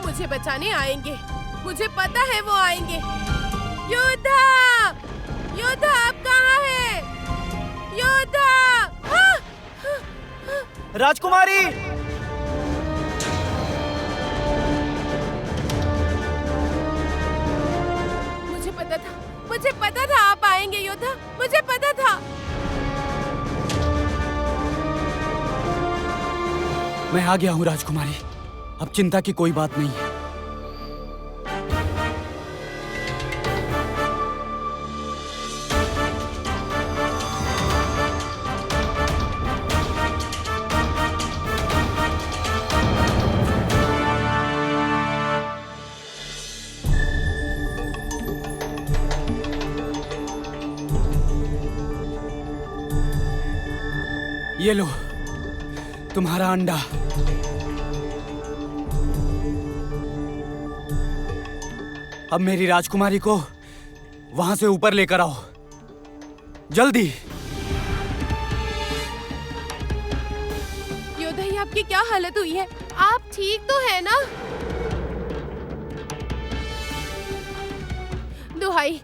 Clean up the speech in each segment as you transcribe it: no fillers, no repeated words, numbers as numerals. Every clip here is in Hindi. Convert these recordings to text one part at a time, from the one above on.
मुझे बचाने आएंगे। मुझे पता है वो आएंगे। योद्धा, योद्धा आप कहाँ हैं? योद्धा! राजकुमारी! मुझे पता था आप आएंगे योद्धा, मुझे पता था। मैं आ गया हूँ राजकुमारी, अब चिंता की कोई बात नहीं है। ये लो तुम्हारा अंडा। अब मेरी राजकुमारी को वहां से ऊपर लेकर आओ, जल्दी। योद्धा, ये आपकी क्या हालत हुई है? आप ठीक तो है ना? दुहाई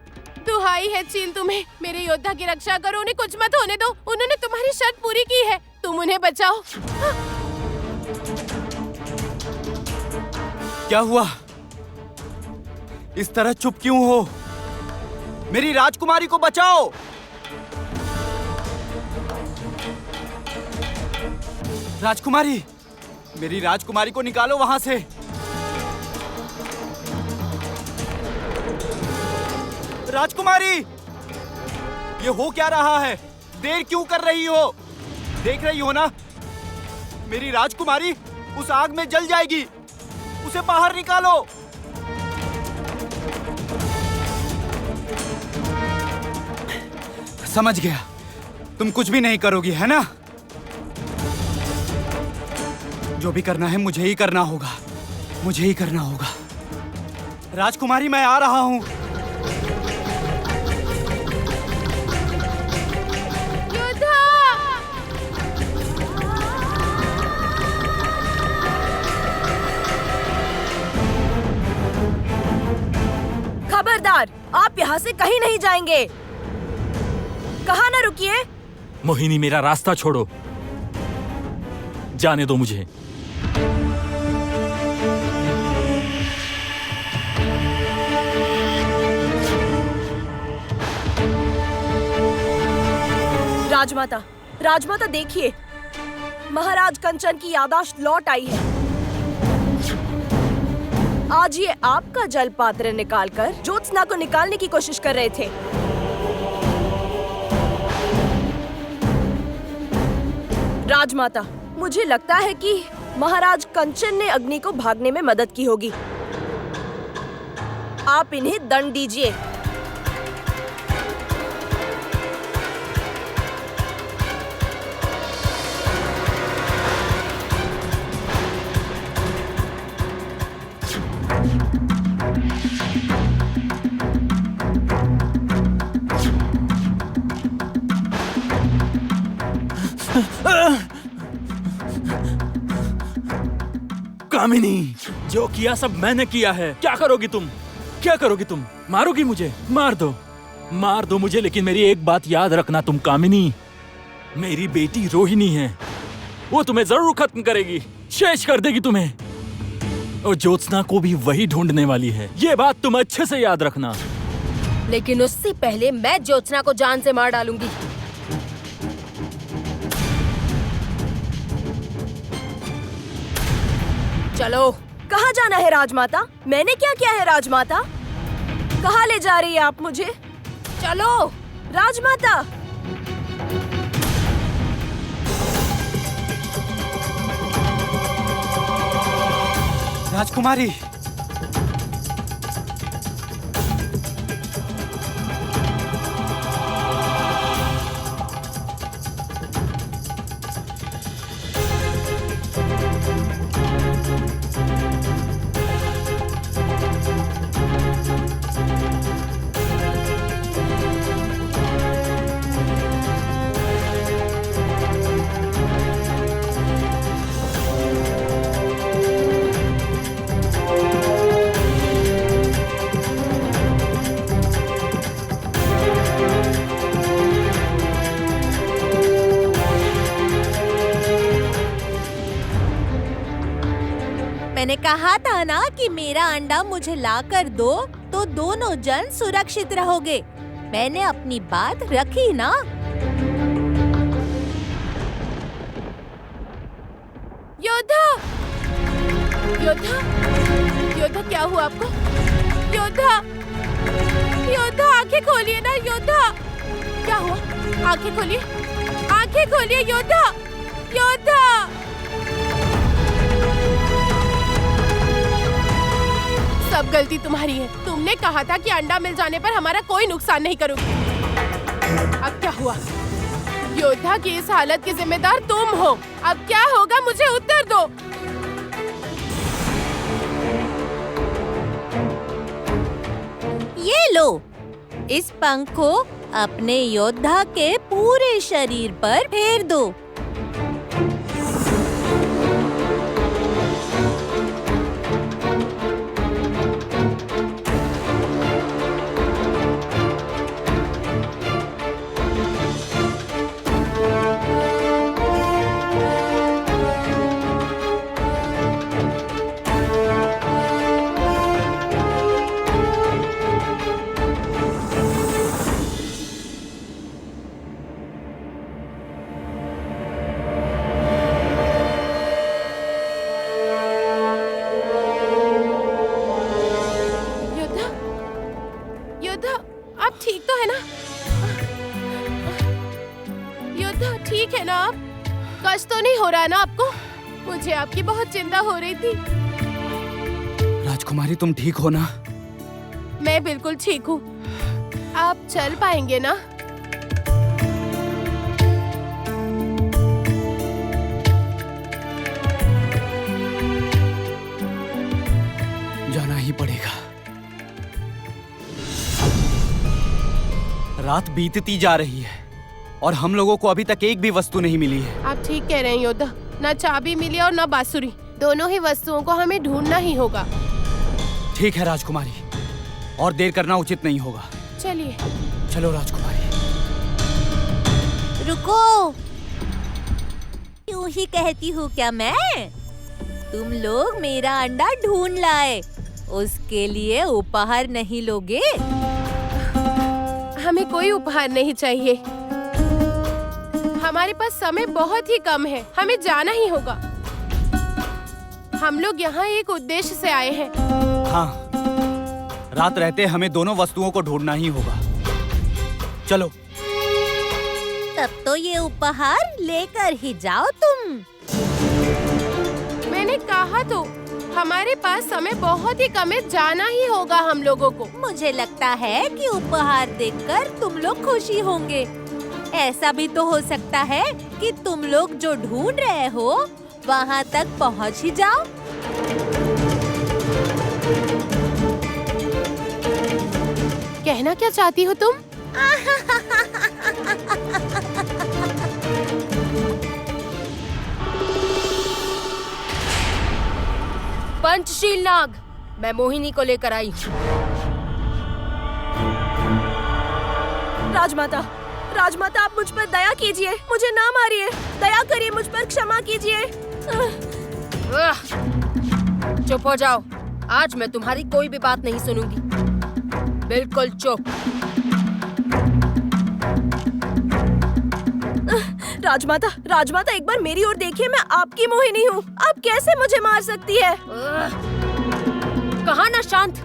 दुहाई है चील तुम्हें, मेरे योद्धा की रक्षा करो, उन्हें कुछ मत होने दो। उन्होंने तुम्हारी शर्त पूरी की है, तुम उन्हें बचाओ। क्या हुआ? इस तरह चुप क्यों हो? मेरी राजकुमारी को बचाओ। राजकुमारी, मेरी राजकुमारी को निकालो वहां से। राजकुमारी, ये हो क्या रहा है? देर क्यों कर रही हो? देख रही हो ना, मेरी राजकुमारी उस आग में जल जाएगी। उसे बाहर निकालो। समझ गया, तुम कुछ भी नहीं करोगी, है ना? जो भी करना है मुझे ही करना होगा, मुझे ही करना होगा। राजकुमारी, मैं आ रहा हूं। खबरदार, आप यहाँ से कहीं नहीं जाएंगे। कहाँ ना रुकिए। मोहिनी, मेरा रास्ता छोड़ो, जाने दो मुझे। राजमाता, राजमाता देखिए, महाराज कंचन की याददाश्त लौट आई है। आज ये आपका जल पात्र निकालकर ज्योत्सना को निकालने की कोशिश कर रहे थे। राजमाता, मुझे लगता है कि महाराज कंचन ने अग्नि को भागने में मदद की होगी। आप इन्हें दंड दीजिए। कामिनी, जो किया सब मैंने किया है। क्या करोगी तुम? क्या करोगी तुम? मारोगी मुझे? मार दो, मार दो मुझे, लेकिन मेरी एक बात याद रखना तुम कामिनी, मेरी बेटी रोहिणी है, वो तुम्हें जरूर खत्म करेगी, शेष कर देगी तुम्हें, और ज्योत्सना को भी वही ढूंढने वाली है। ये बात तुम अच्छे से याद रखना। लेकिन उससे पहले मैं ज्योत्सना को जान से मार डालूंगी। चलो। कहाँ जाना है राजमाता? मैंने क्या किया है राजमाता? कहाँ ले जा रही है आप मुझे? चलो राजमाता। राजकुमारी, मैंने कहा था ना कि मेरा अंडा मुझे ला कर दो तो दोनों जन सुरक्षित रहोगे। मैंने अपनी बात रखी ना। योद्धा, योद्धा, योद्धा क्या हुआ आपको? योद्धा, योद्धा आंखें खोलिए ना योद्धा। क्या हुआ? आंखें खोलिए, आंखें खोलिए योद्धा, योद्धा। सब गलती तुम्हारी है। तुमने कहा था कि अंडा मिल जाने पर हमारा कोई नुकसान नहीं करोगे। अब क्या हुआ? योद्धा की इस हालत की जिम्मेदार तुम हो। अब क्या होगा मुझे उत्तर दो। ये लो, इस पंख को अपने योद्धा के पूरे शरीर पर फेर दो। आप ठीक तो है ना? योद्धा ठीक है ना आप? कष्ट तो नहीं हो रहा है ना आपको? मुझे आपकी बहुत चिंता हो रही थी। राजकुमारी तुम ठीक हो ना? मैं बिल्कुल ठीक हूँ। आप चल पाएंगे ना? जाना ही पड़ेगा। रात बीतती जा रही है और हम लोगों को अभी तक एक भी वस्तु नहीं मिली है। आप ठीक कह रहे हैं योद्धा। न चाबी मिली और न बांसुरी। दोनों ही वस्तुओं को हमें ढूंढना ही होगा। ठीक है राजकुमारी, और देर करना उचित नहीं होगा। चलिए। चलो राजकुमारी। रुको, यूं ही कहती हूँ क्या मैं? तुम लोग मेरा अंडा ढूंढ लाए, उसके लिए उपहार नहीं लोगे? हमें कोई उपहार नहीं चाहिए। हमारे पास समय बहुत ही कम है। हमें जाना ही होगा। हम लोग यहाँ एक उद्देश्य से आए हैं। हाँ, रात रहते हमें दोनों वस्तुओं को ढूंढना ही होगा। चलो। तब तो ये उपहार लेकर ही जाओ तुम। मैंने कहा तो, हमारे पास समय बहुत ही कम है। जाना ही होगा हम लोगों को। मुझे लगता है कि उपहार देखकर तुम लोग खुशी होंगे। ऐसा भी तो हो सकता है कि तुम लोग जो ढूंढ रहे हो वहाँ तक पहुँच ही जाओ। कहना क्या चाहती हो तुम? पंचशील नाग, मैं मोहिनी को लेकर आई हूँ। राजमाता, राजमाता आप मुझ पर दया कीजिए। मुझे ना मारिए। दया करिए, मुझ पर क्षमा कीजिए। चुप हो जाओ। आज मैं तुम्हारी कोई भी बात नहीं सुनूंगी। बिल्कुल चुप। राजमाता, राजमाता एक बार मेरी ओर देखिए। मैं आपकी मोहिनी हूँ। आप कैसे मुझे मार सकती है? कहा ना शांत।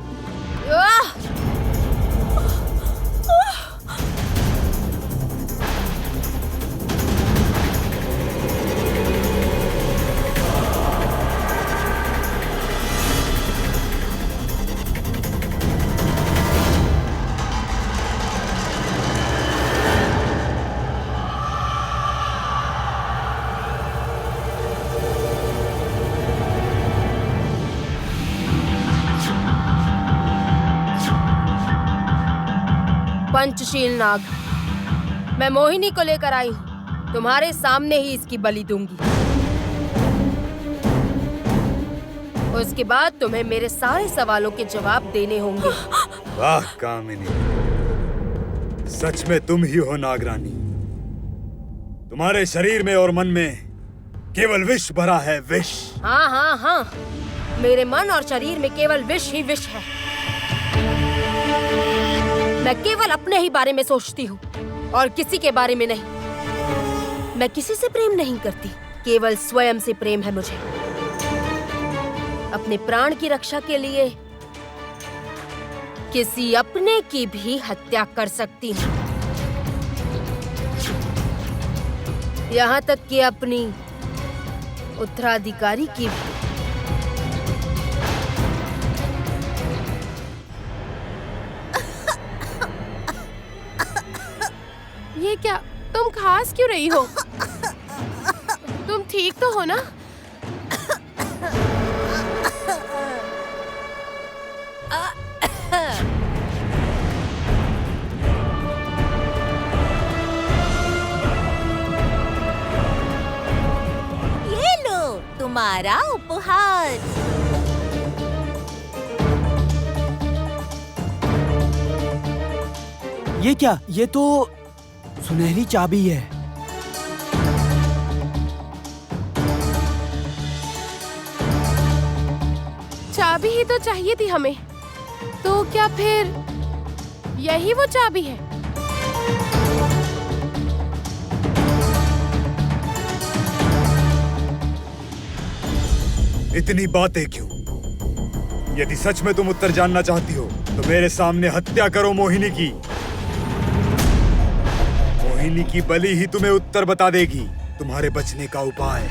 पंचशील नाग, मैं मोहिनी को लेकर आई हूँ। तुम्हारे सामने ही इसकी बलि दूंगी। उसके बाद तुम्हें मेरे सारे सवालों के जवाब देने होंगे। वाह कामिनी, सच में तुम ही हो नागरानी। तुम्हारे शरीर में और मन में केवल विष भरा है, विष। हाँ हाँ हाँ, मेरे मन और शरीर में केवल विष ही विष है। मैं केवल अपने ही बारे में सोचती हूँ और किसी के बारे में नहीं। मैं किसी से प्रेम नहीं करती, केवल स्वयं से प्रेम है मुझे। अपने प्राण की रक्षा के लिए किसी अपने की भी हत्या कर सकती हूँ, यहाँ तक कि अपनी उत्तराधिकारी की भी। ये क्या, तुम खांस क्यों रही हो? तुम ठीक तो हो ना? ये लो तुम्हारा उपहार। ये क्या? ये तो सुनहरी चाबी है। चाबी ही तो चाहिए थी हमें। तो क्या फिर यही वो चाबी है? इतनी बातें क्यों? यदि सच में तुम उत्तर जानना चाहती हो तो मेरे सामने हत्या करो मोहिनी की। मोहिनी की बलि ही तुम्हें उत्तर बता देगी, तुम्हारे बचने का उपाय।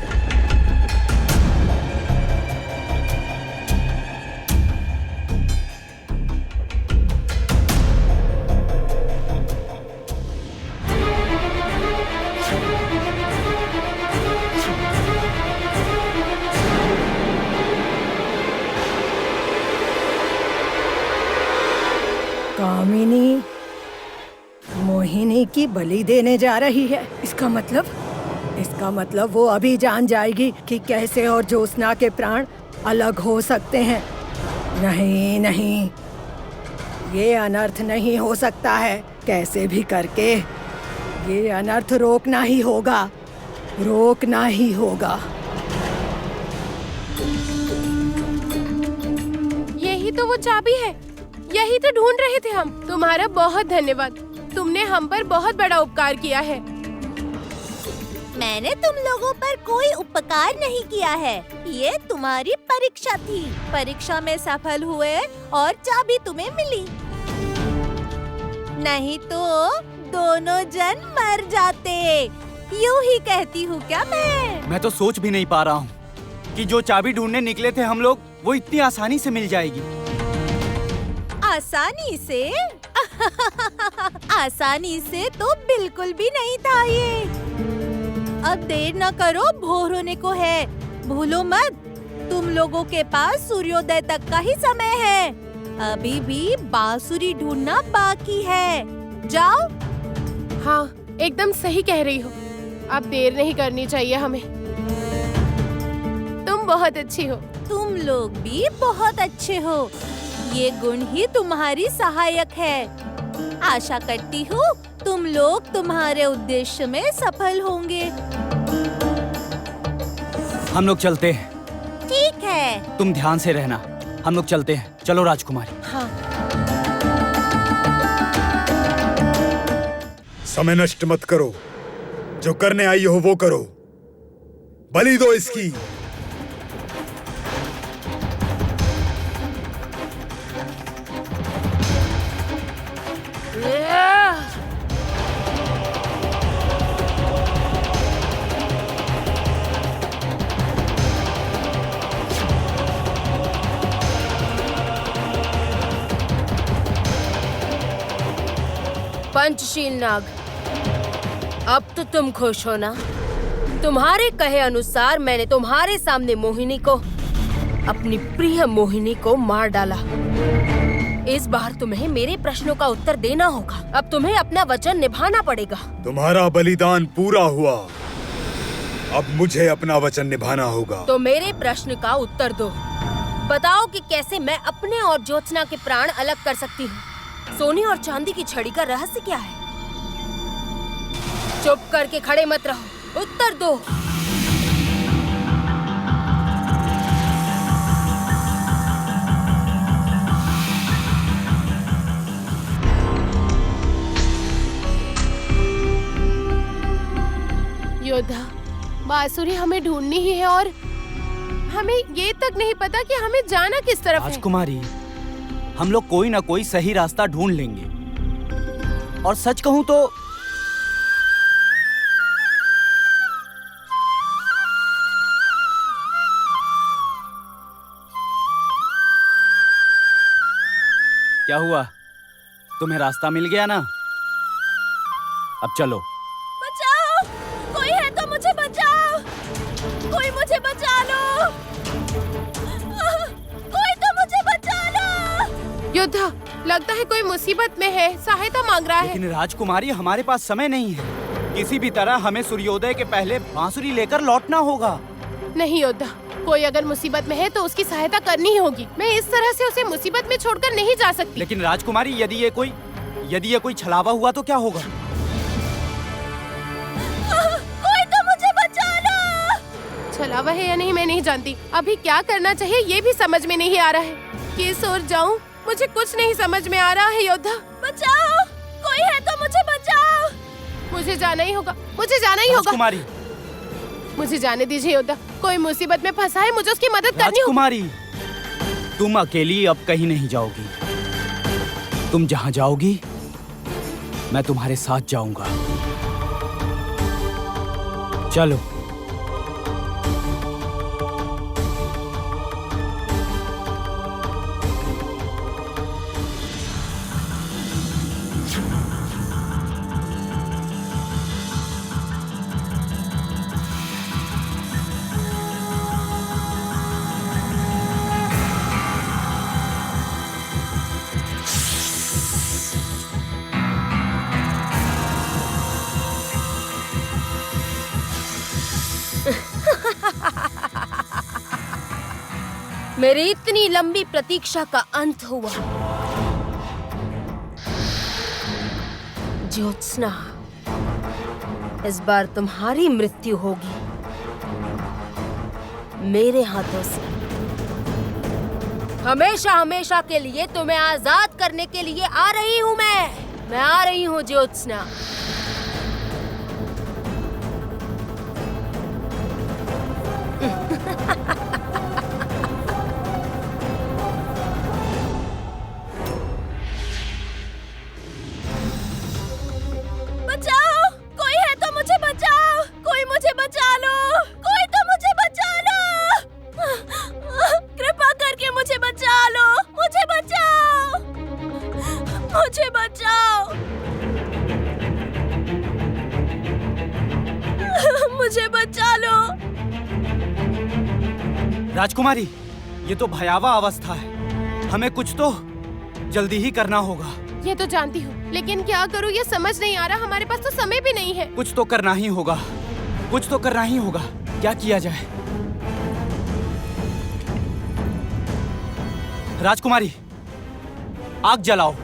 कामिनी मोहिनी की बलि देने जा रही है। इसका मतलब वो अभी जान जाएगी कि कैसे और ज्योत्सना के प्राण अलग हो सकते हैं। नहीं नहीं, ये अनर्थ नहीं हो सकता है। कैसे भी करके ये अनर्थ रोकना ही होगा, रोकना ही होगा। यही तो वो चाबी है, यही तो ढूंढ रहे थे हम। तुम्हारा बहुत धन्यवाद, तुमने हम पर बहुत बड़ा उपकार किया है। मैंने तुम लोगों पर कोई उपकार नहीं किया है, ये तुम्हारी परीक्षा थी। परीक्षा में सफल हुए और चाबी तुम्हें मिली, नहीं तो दोनों जन मर जाते। यूं ही कहती हूँ क्या मैं तो सोच भी नहीं पा रहा हूँ कि जो चाबी ढूंढने निकले थे हम लोग, वो इतनी आसानी से मिल जाएगी। आसानी से आसानी से तो बिल्कुल भी नहीं था ये। अब देर न करो, भोर होने को है। भूलो मत, तुम लोगों के पास सूर्योदय तक का ही समय है। अभी भी बांसुरी ढूंढना बाकी है। जाओ। हाँ, एकदम सही कह रही हो। अब देर नहीं करनी चाहिए हमें। तुम बहुत अच्छी हो। तुम लोग भी बहुत अच्छे हो, ये गुण ही तुम्हारी सहायक है। आशा करती हूँ तुम लोग तुम्हारे उद्देश्य में सफल होंगे। हम लोग चलते हैं। ठीक है। तुम ध्यान से रहना, हम लोग चलते हैं। चलो राजकुमारी। हाँ। समय नष्ट मत करो, जो करने आई हो वो करो। बलि दो इसकी। पंचशील नाग, अब तो तुम खुश हो ना? तुम्हारे कहे अनुसार मैंने तुम्हारे सामने मोहिनी को, अपनी प्रिय मोहिनी को मार डाला। इस बार तुम्हें मेरे प्रश्नों का उत्तर देना होगा। अब तुम्हें अपना वचन निभाना पड़ेगा। तुम्हारा बलिदान पूरा हुआ, अब मुझे अपना वचन निभाना होगा। तो मेरे प्रश्न का उत्तर दो। बताओ कि कैसे मैं अपने और ज्योत्सना के प्राण अलग कर सकती हूँ। सोने और चांदी की छड़ी का रहस्य क्या है? चुप करके खड़े मत रहो, उत्तर दो। योद्धा, बांसुरी हमें ढूंढनी ही है और हमें ये तक नहीं पता कि हमें जाना किस तरफ है। राजकुमारी, हम लोग कोई ना कोई सही रास्ता ढूंढ लेंगे। और सच कहूं तो क्या हुआ? तुम्हें रास्ता मिल गया ना? अब चलो। बचाओ! कोई है तो मुझे बचाओ! कोई मुझे बचा लो! कोई तो मुझे बचा लो! योद्धा, लगता है कोई मुसीबत में है, सहायता मांग रहा है। लेकिन राजकुमारी, हमारे पास समय नहीं है। किसी भी तरह हमें सूर्योदय के पहले बांसुरी लेकर लौटना होगा। नहीं योद्धा, कोई अगर मुसीबत में है तो उसकी सहायता करनी ही होगी। मैं इस तरह से उसे मुसीबत में छोड़कर नहीं जा सकती। लेकिन राजकुमारी, यदि ये कोई छलावा हुआ तो क्या होगा? कोई तो मुझे बचा लो! छलावा है या नहीं मैं नहीं जानती। अभी क्या करना चाहिए ये भी समझ में नहीं आ रहा है। किस ओर जाऊं, मुझे कुछ नहीं समझ में आ रहा है। योद्धा, बचाओ! कोई है तो मुझे बचाओ! मुझे जाना ही होगा, मुझे जाना ही होगा। राजकुमारी, मुझे जाने दीजिए योद्धा। कोई मुसीबत में फंसा है, मुझे उसकी मदद करनी होगी। राजकुमारी, तुम अकेली अब कहीं नहीं जाओगी। तुम जहाँ जाओगी, मैं तुम्हारे साथ जाऊंगा। चलो। मेरी इतनी लंबी प्रतीक्षा का अंत हुआ। ज्योत्सना, इस बार तुम्हारी मृत्यु होगी मेरे हाथों से। हमेशा हमेशा के लिए तुम्हें आजाद करने के लिए आ रही हूँ मैं आ रही हूँ ज्योत्सना। बचाओ! कोई है तो मुझे बचाओ! कोई मुझे बचा लो! कोई तो मुझे बचा लो! कृपा करके मुझे बचा लो! मुझे बचाओ! मुझे बचाओ! मुझे बचा लो! राजकुमारी, ये तो भयावह अवस्था है। हमें कुछ तो जल्दी ही करना होगा। ये तो जानती हूँ, लेकिन क्या करूँ ये समझ नहीं आ रहा। हमारे पास तो समय भी नहीं है। कुछ तो करना ही होगा। कुछ तो करना ही होगा। क्या किया जाए? राजकुमारी, आग जलाओ।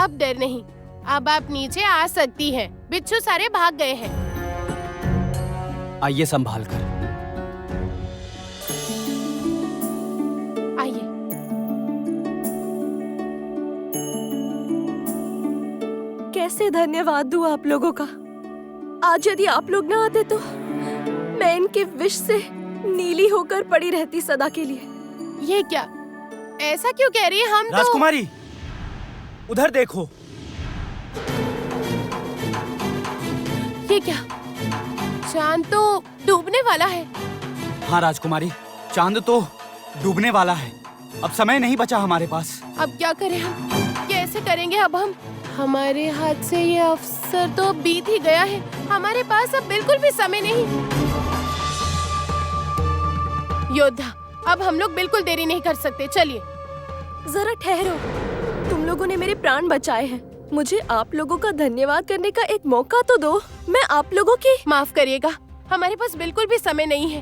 अब डर नहीं, अब आप नीचे आ सकती हैं। बिच्छू सारे भाग गए हैं। आइए संभाल कर। आइए। कैसे धन्यवाद दूं आप लोगों का। आज यदि आप लोग ना आते तो मैं इनके विष से नीली होकर पड़ी रहती सदा के लिए। ये क्या? ऐसा क्यों कह रही है? हम तो राजकुमारी, उधर देखो। ये क्या? चांद तो डूबने वाला है। हाँ राजकुमारी, चांद तो डूबने वाला है। अब समय नहीं बचा हमारे पास। अब क्या करें हम? कैसे करेंगे अब हम? हमारे हाथ से ये अवसर तो बीत ही गया है। हमारे पास अब बिल्कुल भी समय नहीं। योद्धा, अब हम लोग बिल्कुल देरी नहीं कर सकते। चलिए। जरा ठहरो। तुम लोग लोगों ने मेरे प्राण बचाए हैं। मुझे आप लोगों का धन्यवाद करने का एक मौका तो दो। मैं आप लोगों की माफ करिएगा, हमारे पास बिल्कुल भी समय नहीं है।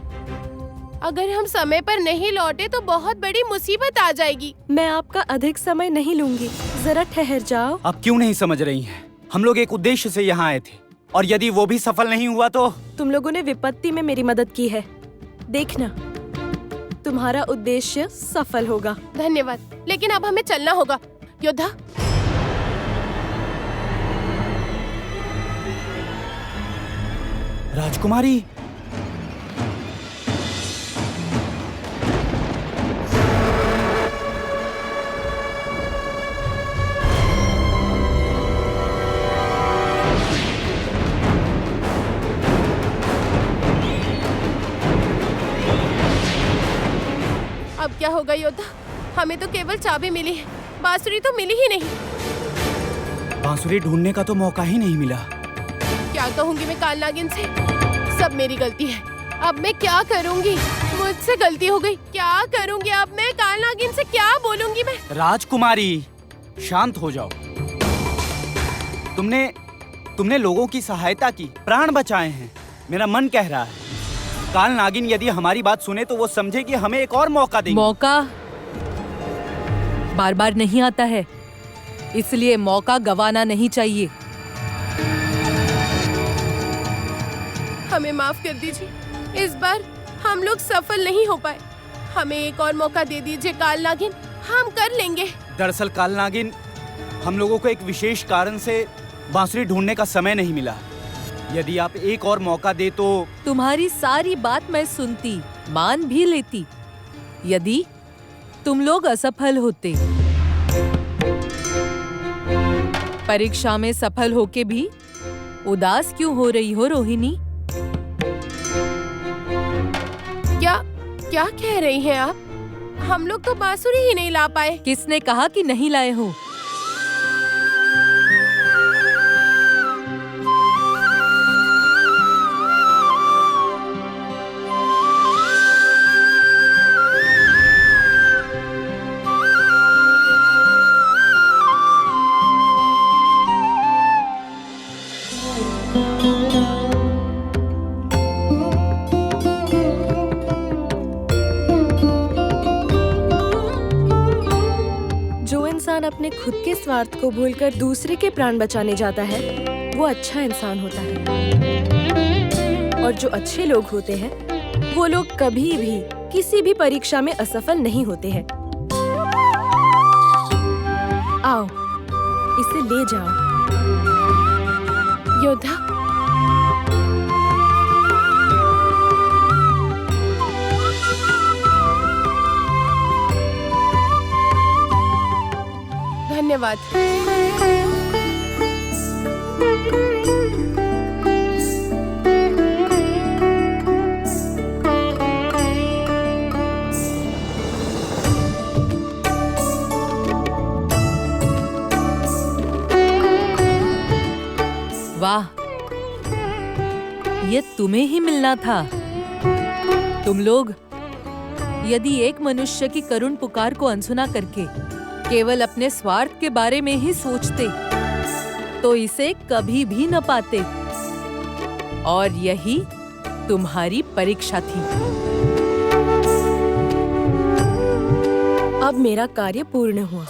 अगर हम समय पर नहीं लौटे तो बहुत बड़ी मुसीबत आ जाएगी। मैं आपका अधिक समय नहीं लूंगी, जरा ठहर जाओ। आप क्यों नहीं समझ रही हैं? हम लोग एक उद्देश्य से यहाँ आए थे, और यदि वो भी सफल नहीं हुआ तो? तुम लोगों ने विपत्ति में मेरी मदद की है, देखना तुम्हारा उद्देश्य सफल होगा। धन्यवाद, लेकिन अब हमें चलना होगा। योद्धा, राजकुमारी, अब क्या होगा योद्धा? हमें तो केवल चाबी मिली है, बांसुरी तो मिली ही नहीं। बांसुरी ढूंढने का तो मौका ही नहीं मिला। क्या कहूँगी मैं काल नागिन से? सब मेरी गलती है। अब मैं क्या करूँगी? मुझसे गलती हो गई। क्या करूँगी अब मैं? काल नागिन से क्या बोलूँगी मैं? राजकुमारी, शांत हो जाओ। तुमने लोगों की सहायता की, प्राण बचाए हैं। मेरा मन कह रहा है काल नागिन यदि हमारी बात सुने तो वो समझे कि हमें एक और मौका देंगे। मौका बार बार नहीं आता है, इसलिए मौका गंवाना नहीं चाहिए। हमें माफ कर दीजिए, इस बार हम लोग सफल नहीं हो पाए। हमें एक और मौका दे दीजिए काल नागिन, हम कर लेंगे। दरअसल काल नागिन, हम लोगों को एक विशेष कारण से बांसुरी ढूंढने का समय नहीं मिला। यदि आप एक और मौका दे तो? तुम्हारी सारी बात मैं सुनती, मान भी लेती, यदि तुम लोग असफल होते। परीक्षा में सफल होके भी उदास क्यों हो रही हो रोहिणी? क्या कह रही हैं आप? हम लोग तो बांसुरी ही नहीं ला पाए। किसने कहा कि नहीं लाए हो? अपने खुद के स्वार्थ को भूलकर दूसरे के प्राण बचाने जाता है, वो अच्छा इंसान होता है। और जो अच्छे लोग होते हैं, वो लोग कभी भी किसी भी परीक्षा में असफल नहीं होते हैं। आओ, इसे ले जाओ। योद्धा, धन्यवाद। वाह, ये तुम्हें ही मिलना था। तुम लोग यदि एक मनुष्य की करुण पुकार को अनसुना करके केवल अपने स्वार्थ के बारे में ही सोचते तो इसे कभी भी न पाते, और यही तुम्हारी परीक्षा थी। अब मेरा कार्य पूर्ण हुआ।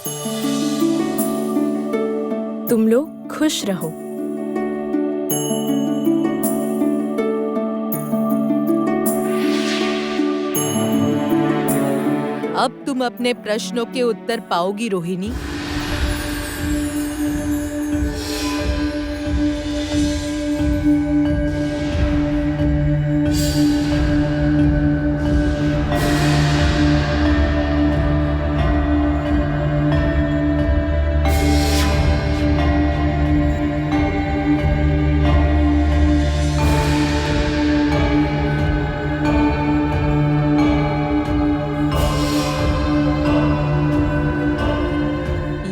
तुम लोग खुश रहो। अब तुम अपने प्रश्नों के उत्तर पाओगी रोहिणी।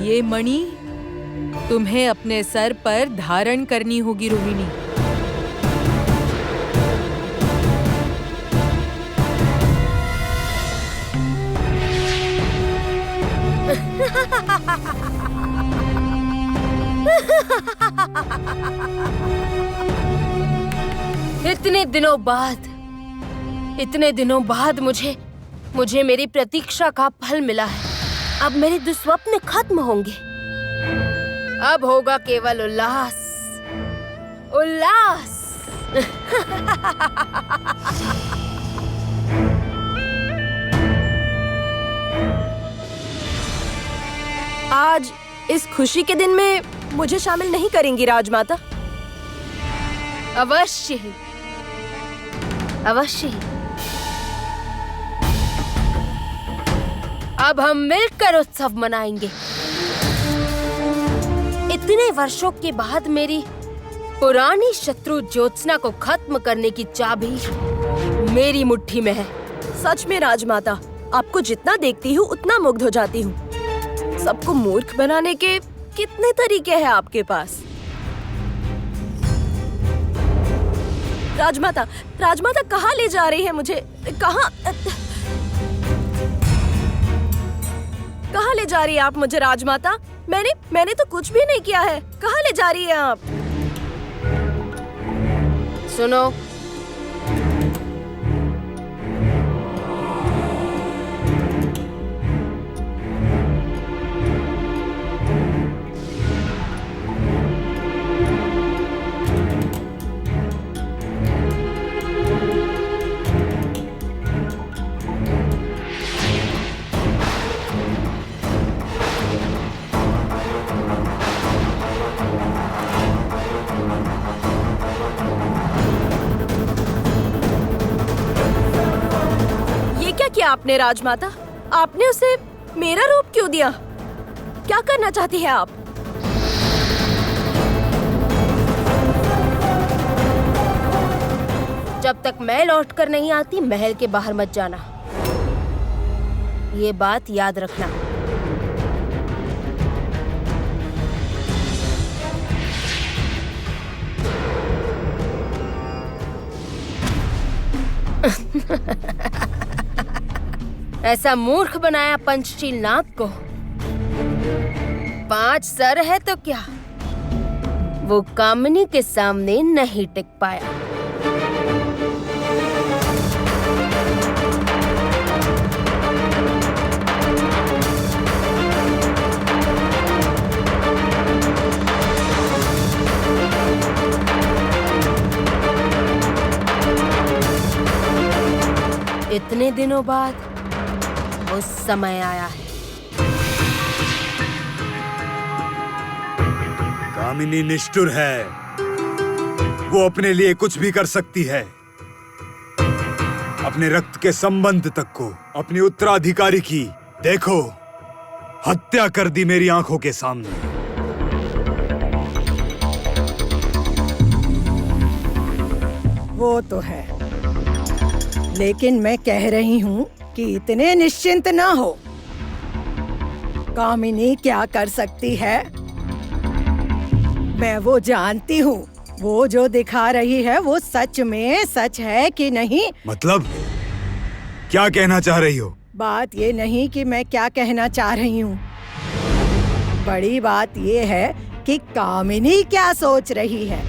ये मणि तुम्हें अपने सर पर धारण करनी होगी रोहिणी। इतने दिनों बाद मुझे मेरी प्रतीक्षा का फल मिला है। अब मेरे दुस्वप्न खत्म होंगे। अब होगा केवल उल्लास, उल्लास। आज इस खुशी के दिन में मुझे शामिल नहीं करेंगी राजमाता? अवश्य ही, अवश्य ही। अब हम मिलकर उत्सव मनाएंगे। इतने वर्षों के बाद मेरी पुरानी शत्रु ज्योत्सना को खत्म करने की चाबी मेरी मुट्ठी में है। सच में राजमाता, आपको जितना देखती हूँ उतना मुग्ध हो जाती हूँ। सबको मूर्ख बनाने के कितने तरीके हैं आपके पास। राजमाता, राजमाता कहाँ ले जा रही है मुझे? कहाँ ले जा रही है आप मुझे राजमाता? मैंने तो कुछ भी नहीं किया है। कहाँ ले जा रही है आप? सुनो, क्या आपने राजमाता? आपने उसे मेरा रूप क्यों दिया? क्या करना चाहती है आप? जब तक मैं लौट कर नहीं आती महल के बाहर मत जाना। ये बात याद रखना। ऐसा मूर्ख बनाया पंचशील नाग को। 5 सर है तो क्या, वो कामिनी के सामने नहीं टिक पाया। इतने दिनों बाद वो समय आया है। कामिनी निष्ठुर है। वो अपने लिए कुछ भी कर सकती है। अपने रक्त के संबंध तक को, अपनी उत्तराधिकारी की देखो हत्या कर दी मेरी आंखों के सामने। वो तो है, लेकिन मैं कह रही हूँ कि इतने निश्चिंत ना हो। कामिनी क्या कर सकती है मैं वो जानती हूँ। वो जो दिखा रही है वो सच में सच है कि नहीं? मतलब क्या कहना चाह रही हो? बात ये नहीं कि मैं क्या कहना चाह रही हूँ, बड़ी बात ये है कि कामिनी क्या सोच रही है।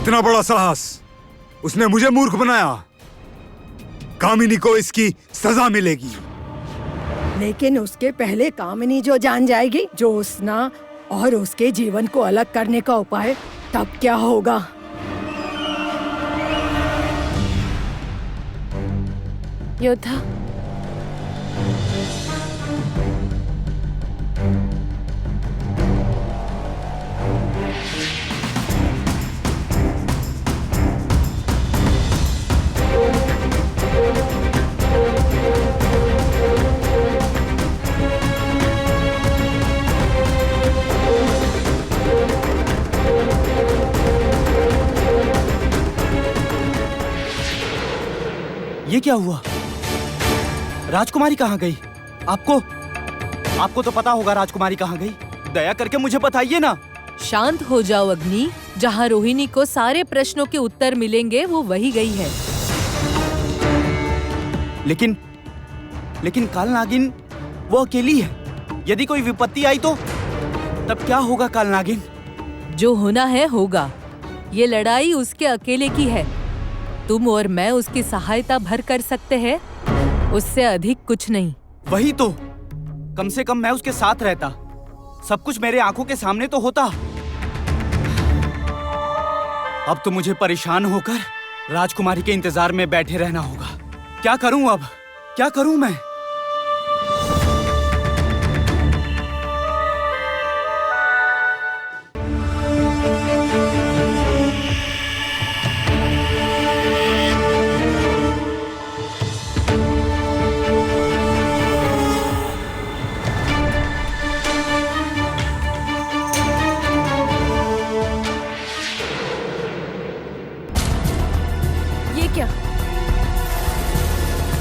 इतना बड़ा साहस, उसने मुझे मूर्ख बनाया। कामिनी को इसकी सजा मिलेगी। लेकिन उसके पहले कामिनी जो जान जाएगी ज्योत्सना और उसके जीवन को अलग करने का उपाय, तब क्या होगा? योद्धा, ये क्या हुआ? राजकुमारी कहाँ गई? आपको तो पता होगा राजकुमारी कहाँ गई। दया करके मुझे बताइए ना। शांत हो जाओ अग्नि। जहाँ रोहिणी को सारे प्रश्नों के उत्तर मिलेंगे वो वही गई है। लेकिन काल नागिन वो अकेली है। यदि कोई विपत्ति आई तो तब क्या होगा काल नागिन? जो होना है होगा। ये लड़ाई उसके अकेले की है। तुम और मैं उसकी सहायता भर कर सकते हैं, उससे अधिक कुछ नहीं। वही तो, कम से कम मैं उसके साथ रहता, सब कुछ मेरे आंखों के सामने तो होता। अब तो मुझे परेशान होकर राजकुमारी के इंतजार में बैठे रहना होगा। क्या करूं अब? क्या करूं मैं?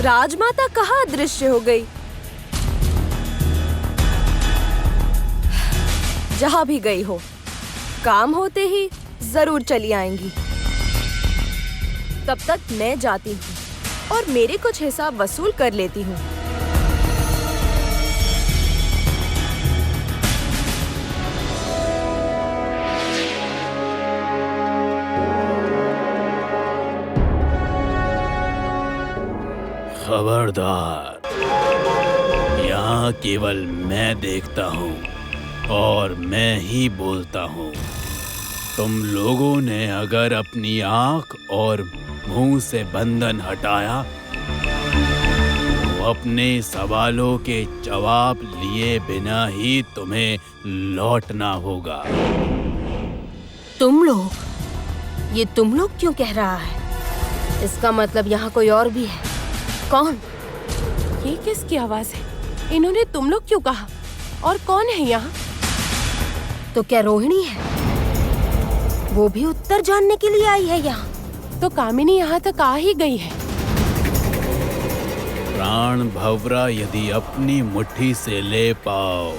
राजमाता कहाँ अदृश्य हो गई? जहाँ भी गई हो, काम होते ही जरूर चली आएंगी। तब तक मैं जाती हूँ और मेरे कुछ हिसाब वसूल कर लेती हूँ। खबरदार, यहाँ केवल मैं देखता हूँ और मैं ही बोलता हूँ। तुम लोगों ने अगर अपनी आँख और मुंह से बंधन हटाया तो अपने सवालों के जवाब लिए बिना ही तुम्हें लौटना होगा। तुम लोग? ये तुम लोग क्यों कह रहा है? इसका मतलब यहाँ कोई और भी है। कौन? ये किसकी आवाज है? इन्होंने तुम लोग क्यों कहा? और कौन है यहाँ? तो क्या रोहिणी है? वो भी उत्तर जानने के लिए आई है यहाँ? तो कामिनी यहाँ तक आ ही गई है। प्राण भंवरा यदि अपनी मुट्ठी से ले पाओ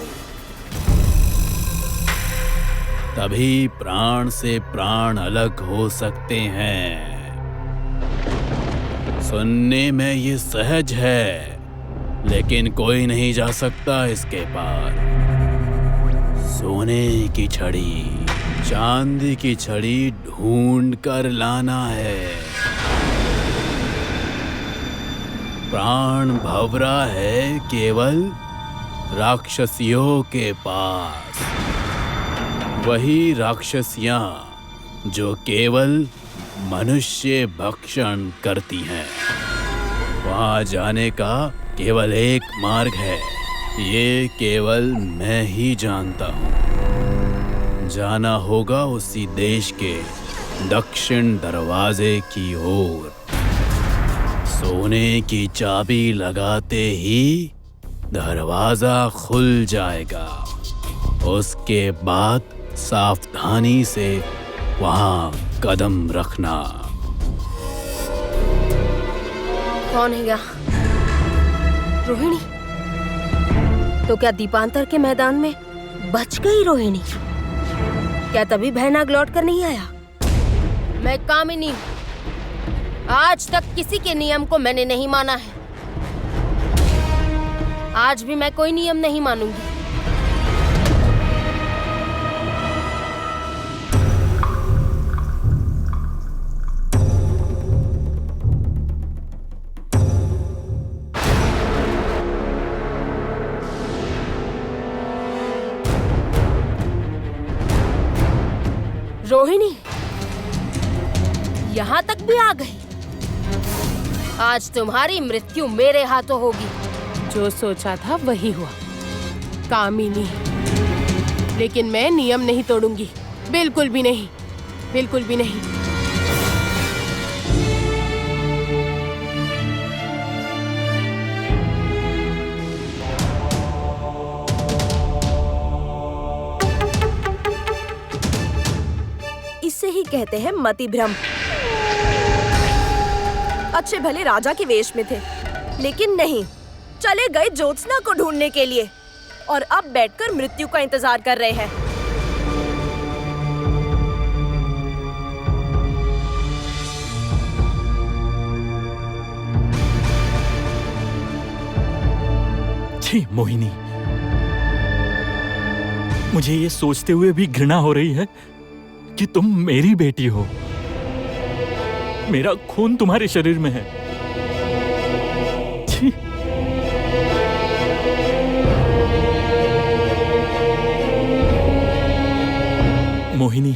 तभी प्राण से प्राण अलग हो सकते हैं। सुनने में ये सहज है, लेकिन कोई नहीं जा सकता इसके पार। सोने की छड़ी, चांदी की छड़ी ढूंढ कर लाना है। प्राण भंवरा है केवल राक्षसियों के पास। वही राक्षसियां जो केवल मनुष्य भक्षण करती हैं। वहां जाने का केवल एक मार्ग है, ये केवल मैं ही जानता हूँ। जाना होगा उसी देश के दक्षिण दरवाजे की ओर। सोने की चाबी लगाते ही दरवाजा खुल जाएगा। उसके बाद सावधानी से वहां कदम रखना। कौन है यहाँ? रोहिणी? तो क्या दीपांतर के मैदान में बच गई रोहिणी? क्या तभी भयानक लौट कर नहीं आया? मैं कामिनी हूँ। आज तक किसी के नियम को मैंने नहीं माना है। आज भी मैं कोई नियम नहीं मानूंगी। रोहिणी, यहाँ तक भी आ गई। आज तुम्हारी मृत्यु मेरे हाथों होगी। जो सोचा था वही हुआ कामिनी। लेकिन मैं नियम नहीं तोड़ूंगी, बिल्कुल भी नहीं, बिल्कुल भी नहीं। इसे ही कहते हैं मति भ्रम। अच्छे भले राजा के वेश में थे, लेकिन नहीं, चले गए ज्योत्सना को ढूंढने के लिए और अब बैठकर मृत्यु का इंतजार कर रहे हैं। छी मोहिनी, मुझे ये सोचते हुए भी घृणा हो रही है कि तुम मेरी बेटी हो। मेरा खून तुम्हारे शरीर में है। छी। मोहिनी,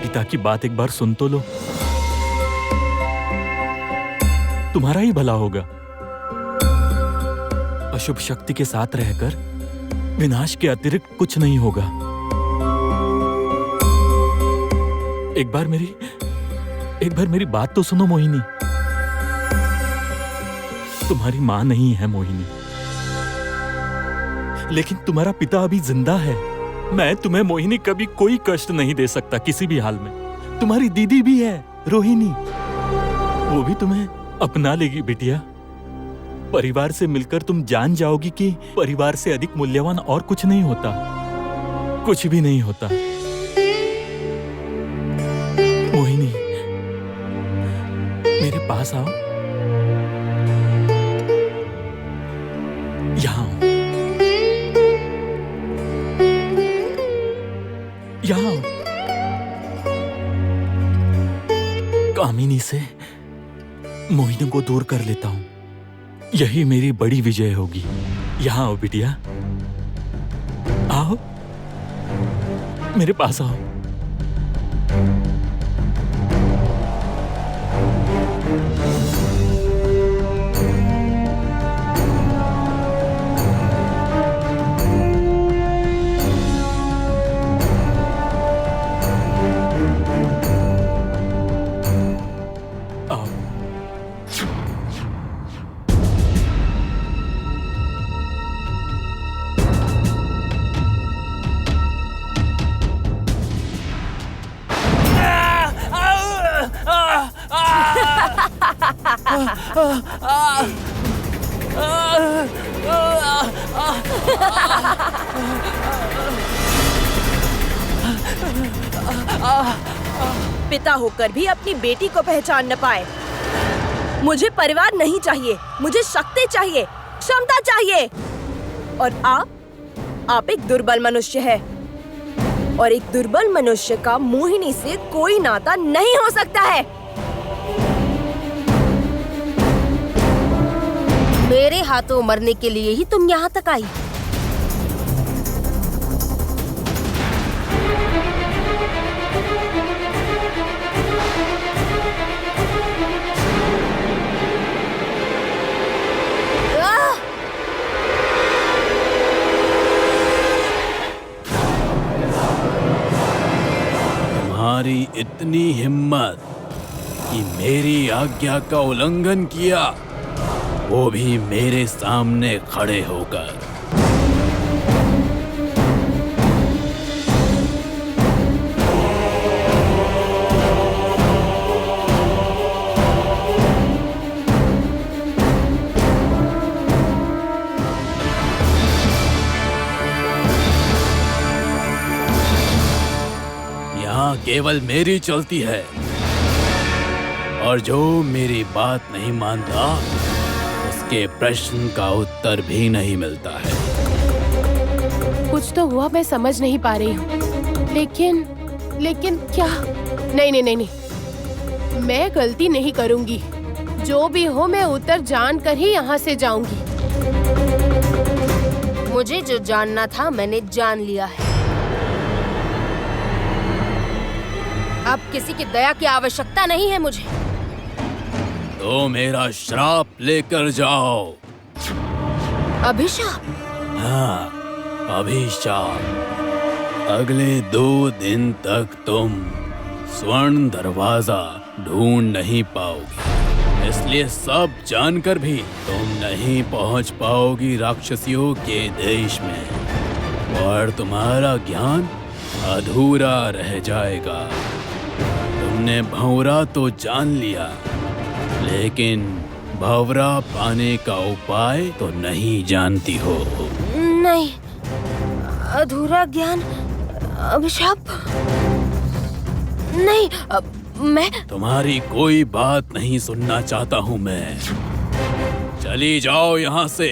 पिता की बात एक बार सुन तो लो, तुम्हारा ही भला होगा। अशुभ शक्ति के साथ रहकर विनाश के अतिरिक्त कुछ नहीं होगा। एक बार मेरी बात तो सुनो मोहिनी। तुम्हारी मां नहीं है मोहिनी, लेकिन तुम्हारा पिता अभी जिंदा है। मैं तुम्हें मोहिनी कभी कोई कष्ट नहीं दे सकता किसी भी हाल में। तुम्हारी दीदी भी है रोहिणी, वो भी तुम्हें अपना लेगी बिटिया। परिवार से मिलकर तुम जान जाओगी कि परिवार से अधिक मूल्यवान और कुछ नहीं होता, कुछ भी नहीं होता। मोहिनी, मेरे पास आओ, यहाँ आओ, यहाँ आओ। कामिनी से मोहिनी को दूर कर लेता हूं, यही मेरी बड़ी विजय होगी। यहाँ आओ बिटिया, आओ, मेरे पास आओ। पिता होकर भी अपनी बेटी को पहचान न पाए। मुझे परिवार नहीं चाहिए, मुझे शक्ति चाहिए, क्षमता चाहिए। और आप एक दुर्बल मनुष्य है, और एक दुर्बल मनुष्य का मोहिनी से कोई नाता नहीं हो सकता है। मेरे हाथों मरने के लिए ही तुम यहाँ तक आई। तुम्हारी इतनी हिम्मत कि मेरी आज्ञा का उल्लंघन किया, वो भी मेरे सामने खड़े होकर। यहाँ केवल मेरी चलती है, और जो मेरी बात नहीं मानता उसके प्रश्न का उत्तर भी नहीं मिलता है। कुछ तो हुआ, मैं समझ नहीं पा रही हूँ, लेकिन क्या? नहीं, मैं गलती नहीं करूंगी। जो भी हो, मैं उत्तर जानकर ही यहाँ से जाऊंगी। मुझे जो जानना था मैंने जान लिया है। अब किसी की दया की आवश्यकता नहीं है मुझे। तो मेरा श्राप लेकर जाओ। अभिशाप? हाँ, अभिशाप। अगले 2 दिन तक तुम स्वर्ण दरवाजा ढूंढ नहीं पाओगी, इसलिए सब जानकर भी तुम नहीं पहुंच पाओगी राक्षसियों के देश में, और तुम्हारा ज्ञान अधूरा रह जाएगा। तुमने भंवरा तो जान लिया, लेकिन भंवरा पाने का उपाय तो नहीं जानती हो। नहीं, अधूरा ज्ञान, अभिशाप नहीं। मैं तुम्हारी कोई बात नहीं सुनना चाहता हूँ मैं। चली जाओ यहाँ से।